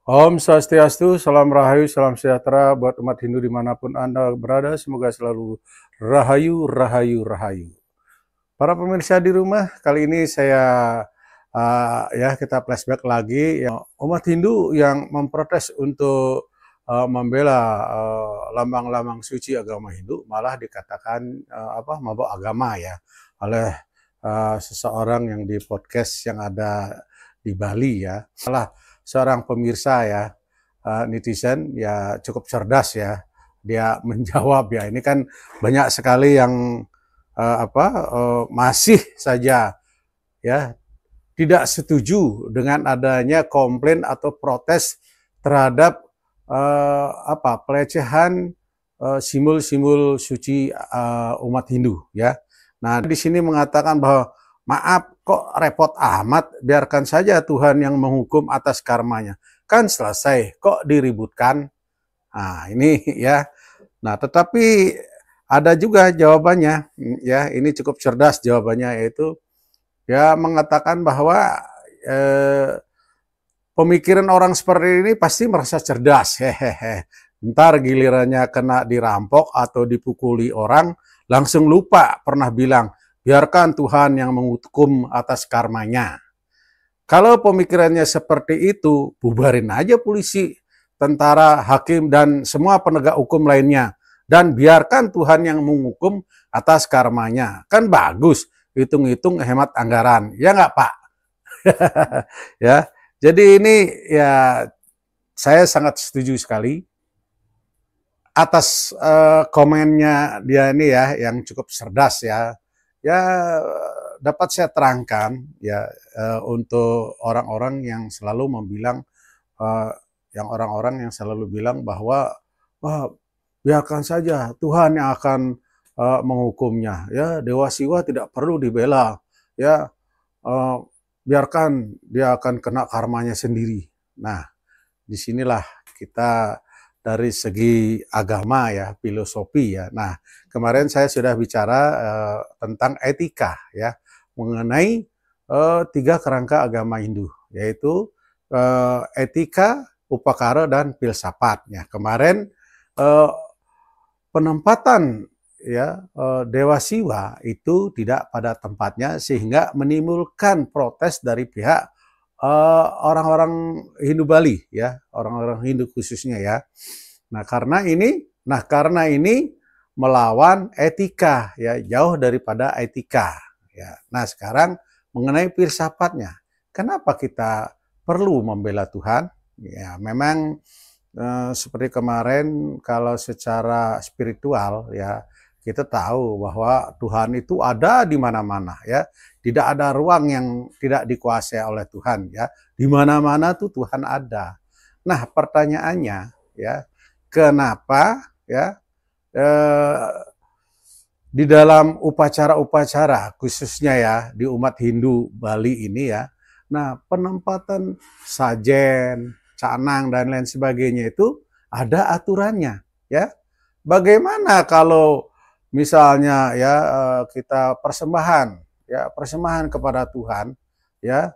Om Swastiastu, salam rahayu, salam sejahtera buat umat Hindu dimanapun Anda berada. Semoga selalu rahayu, rahayu, rahayu. Para pemirsa di rumah, kali ini kita flashback lagi. Umat Hindu yang memprotes untuk membela lambang-lambang suci agama Hindu, malah dikatakan mabuk agama ya oleh seseorang yang di podcast yang ada di Bali ya. Salah seorang pemirsa ya, netizen ya cukup cerdas ya, dia menjawab ya. Ini kan banyak sekali yang masih saja ya tidak setuju dengan adanya komplain atau protes terhadap pelecehan simbol-simbol suci umat Hindu ya. Nah, di sini mengatakan bahwa maaf, kok repot amat, biarkan saja Tuhan yang menghukum atas karmanya. Kan selesai, kok diributkan? Nah, ini ya. Nah, tetapi ada juga jawabannya, ya, ini cukup cerdas jawabannya, yaitu ya mengatakan bahwa pemikiran orang seperti ini pasti merasa cerdas, hehehe. Ntar gilirannya kena dirampok atau dipukuli orang, langsung lupa pernah bilang, biarkan Tuhan yang menghukum atas karmanya. Kalau pemikirannya seperti itu, bubarin aja polisi, tentara, hakim, dan semua penegak hukum lainnya. Dan biarkan Tuhan yang menghukum atas karmanya. Kan bagus, hitung-hitung hemat anggaran. Ya nggak Pak? Ya, jadi ini ya saya sangat setuju sekali atas komennya dia ini ya, yang cukup cerdas ya. Ya dapat saya terangkan ya untuk orang-orang yang selalu membilang yang selalu bilang bahwa biarkan saja Tuhan yang akan menghukumnya ya, Dewa Siwa tidak perlu dibela ya, biarkan dia akan kena karmanya sendiri. Nah, disinilah kita dari segi agama ya, filosofi ya. Nah, kemarin saya sudah bicara tentang etika ya, mengenai 3 kerangka agama Hindu, yaitu etika, upakara, dan filsafat. Ya, kemarin penempatan ya Dewa Siwa itu tidak pada tempatnya sehingga menimbulkan protes dari pihak orang-orang Hindu Bali ya, orang-orang Hindu khususnya ya. Nah, karena ini melawan etika ya, jauh daripada etika ya. Nah, sekarang mengenai filsafatnya. Kenapa kita perlu membela Tuhan? Ya, memang seperti kemarin kalau secara spiritual ya, kita tahu bahwa Tuhan itu ada di mana-mana ya. Tidak ada ruang yang tidak dikuasai oleh Tuhan ya. Di mana-mana tuh Tuhan ada. Nah, pertanyaannya ya, kenapa ya di dalam upacara-upacara khususnya ya di umat Hindu Bali ini ya. Nah, penempatan sajen, canang dan lain sebagainya itu ada aturannya ya. Bagaimana kalau misalnya ya kita persembahan kepada Tuhan ya,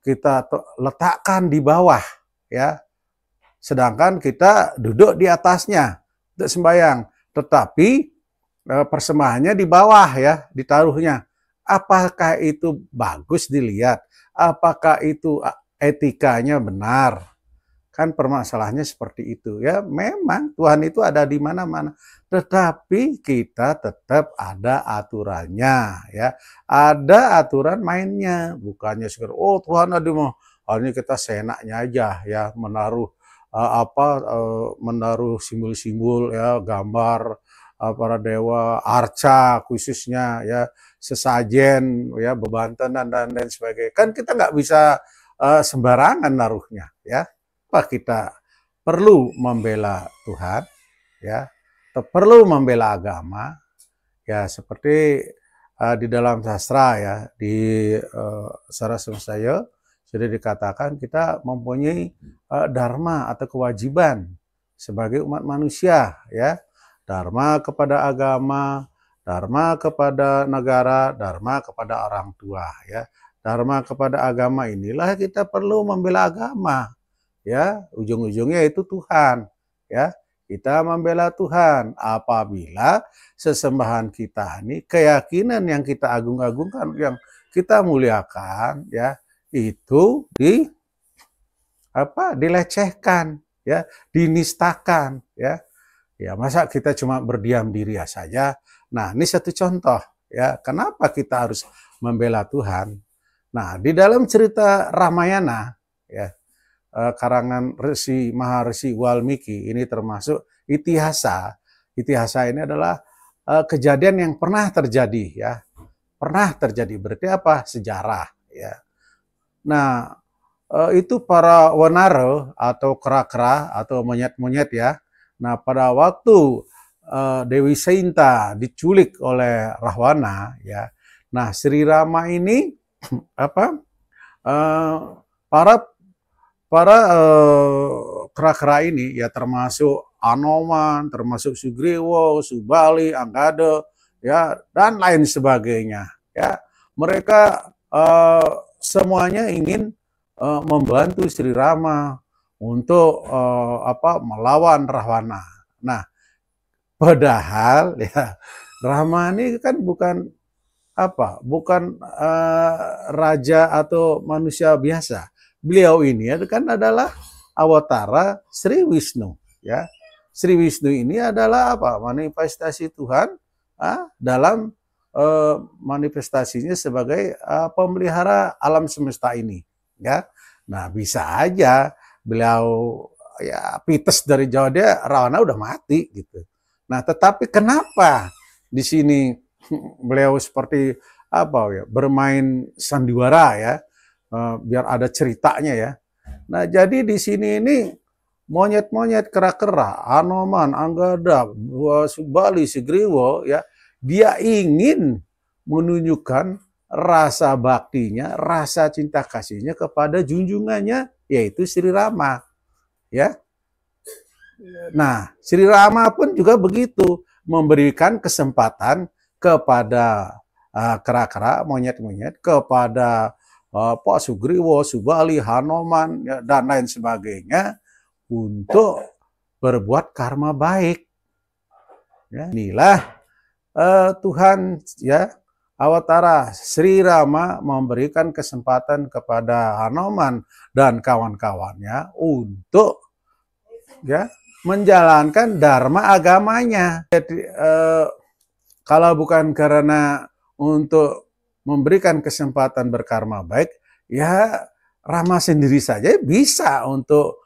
kita letakkan di bawah ya, sedangkan kita duduk di atasnya untuk sembahyang, tetapi persembahannya di bawah ya, ditaruhnya. Apakah itu bagus dilihat? Apakah itu etikanya benar? Kan permasalahannya seperti itu ya. Memang Tuhan itu ada di mana-mana, tetapi kita tetap ada aturannya ya. Ada aturan mainnya, bukannya sekedar oh Tuhan ada mau, hanya kita seenaknya aja ya menaruh menaruh simbol-simbol ya, gambar para dewa, arca khususnya ya, sesajen ya, bebantenan dan lain sebagainya. Kan kita nggak bisa sembarangan naruhnya ya. Apa kita perlu membela Tuhan ya, atau perlu membela agama ya, seperti di dalam sastra ya, di Sara Semestaya sudah dikatakan kita mempunyai dharma atau kewajiban sebagai umat manusia ya, dharma kepada agama, dharma kepada negara, dharma kepada orang tua ya. Dharma kepada agama inilah kita perlu membela agama ya, ujung-ujungnya itu Tuhan, ya. Kita membela Tuhan apabila sesembahan kita ini, keyakinan yang kita agung-agungkan, yang kita muliakan, ya, itu dilecehkan, ya, dinistakan, ya. Ya, masa kita cuma berdiam diri saja. Nah, ini satu contoh, ya, kenapa kita harus membela Tuhan. Nah, di dalam cerita Ramayana, ya, karangan Maharsi Walmiki ini termasuk itihasa. Itihasa ini adalah kejadian yang pernah terjadi, ya. Pernah terjadi, berarti apa? Sejarah, ya. Nah, itu para wanara atau kera-kera atau monyet-monyet, ya. Nah, pada waktu Dewi Sainta diculik oleh Rahwana, ya. Nah, Sri Rama ini para kera-kera ini, ya, termasuk Anoman, termasuk Sugriwo, Subali, Anggada, ya, dan lain sebagainya, ya. Mereka semuanya ingin membantu Sri Rama untuk melawan Rahwana. Nah, padahal, ya, Rama ini kan bukan raja atau manusia biasa. Beliau ini kan adalah awatara Sri Wisnu, ya. Sri Wisnu ini adalah manifestasi Tuhan dalam manifestasinya sebagai pemelihara alam semesta ini, ya. Nah, bisa aja beliau, ya, pites dari jauh dia Rahwana udah mati gitu. Nah, tetapi kenapa di sini beliau seperti bermain sandiwara, ya, biar ada ceritanya, ya. Nah, jadi di sini ini monyet-monyet, kera-kera, Anoman, Anggada, Subali, Sugriwo, ya, dia ingin menunjukkan rasa baktinya, rasa cinta kasihnya kepada junjungannya, yaitu Sri Rama, ya. Nah, Sri Rama pun juga begitu, memberikan kesempatan kepada kera-kera, monyet-monyet, kepada Pak Sugriwo, Subali, Hanoman, ya, dan lain sebagainya untuk berbuat karma baik. Ya, inilah Tuhan, ya, awatara Sri Rama memberikan kesempatan kepada Hanoman dan kawan-kawannya untuk, ya, menjalankan dharma agamanya. Jadi, kalau bukan karena untuk memberikan kesempatan berkarma baik, ya, Rama sendiri saja bisa untuk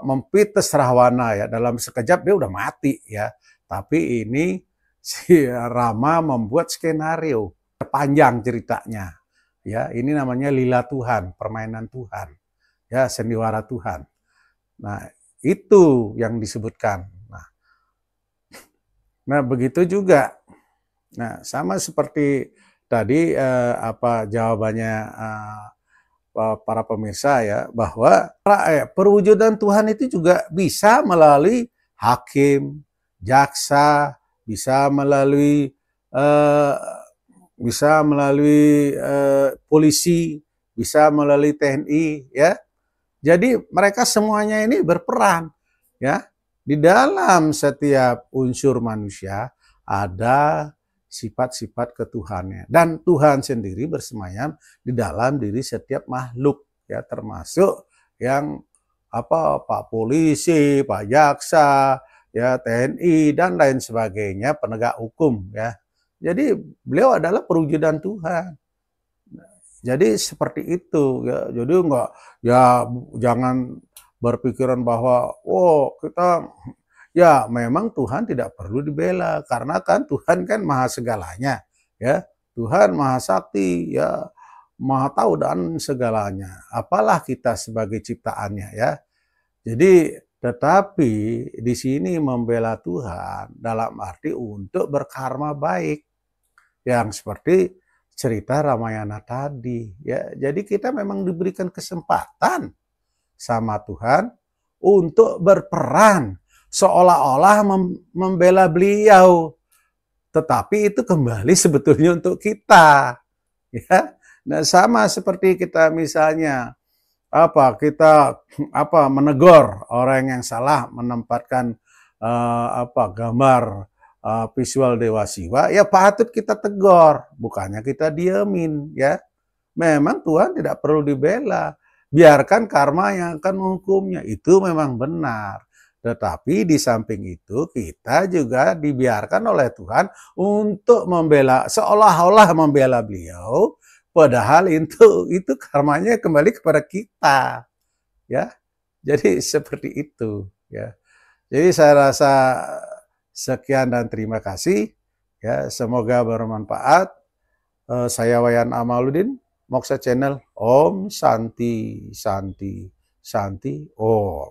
mempites Rahwana, ya, dalam sekejap dia udah mati, ya. Tapi ini si Rama membuat skenario panjang ceritanya, ya. Ini namanya lila Tuhan, permainan Tuhan, ya, sandiwara Tuhan. Nah, itu yang disebutkan. Nah, begitu juga. Nah, sama seperti tadi jawabannya para pemirsa, ya, bahwa perwujudan Tuhan itu juga bisa melalui hakim, jaksa, bisa melalui polisi, bisa melalui TNI, ya. Jadi mereka semuanya ini berperan, ya. Di dalam setiap unsur manusia ada sifat-sifat ketuhanannya, dan Tuhan sendiri bersemayam di dalam diri setiap makhluk, ya, termasuk yang Pak Polisi, Pak Jaksa, ya, TNI dan lain sebagainya, penegak hukum, ya. Jadi beliau adalah perwujudan Tuhan. Jadi seperti itu, ya. Jadi enggak, ya, jangan berpikiran bahwa kita, ya, memang Tuhan tidak perlu dibela karena kan Tuhan kan maha segalanya, ya. Tuhan maha sakti, ya, maha tahu dan segalanya. Apalah kita sebagai ciptaannya, ya. Jadi tetapi di sini membela Tuhan dalam arti untuk berkarma baik, yang seperti cerita Ramayana tadi, ya. Jadi kita memang diberikan kesempatan sama Tuhan untuk berperan seolah-olah membela beliau, tetapi itu kembali sebetulnya untuk kita, ya. Nah, sama seperti kita misalnya kita menegur orang yang salah menempatkan gambar visual Dewa Siwa, ya patut kita tegur, bukannya kita diemin ya. Memang Tuhan tidak perlu dibela, biarkan karma yang akan menghukumnya, itu memang benar. Tetapi di samping itu kita juga dibiarkan oleh Tuhan untuk membela, seolah-olah membela beliau, padahal itu karmanya kembali kepada kita, ya. Jadi seperti itu, ya. Jadi saya rasa sekian dan terima kasih, ya. Semoga bermanfaat. Saya Wayan Amaluddin, Moksha Channel. Om Santi Santi Santi Om.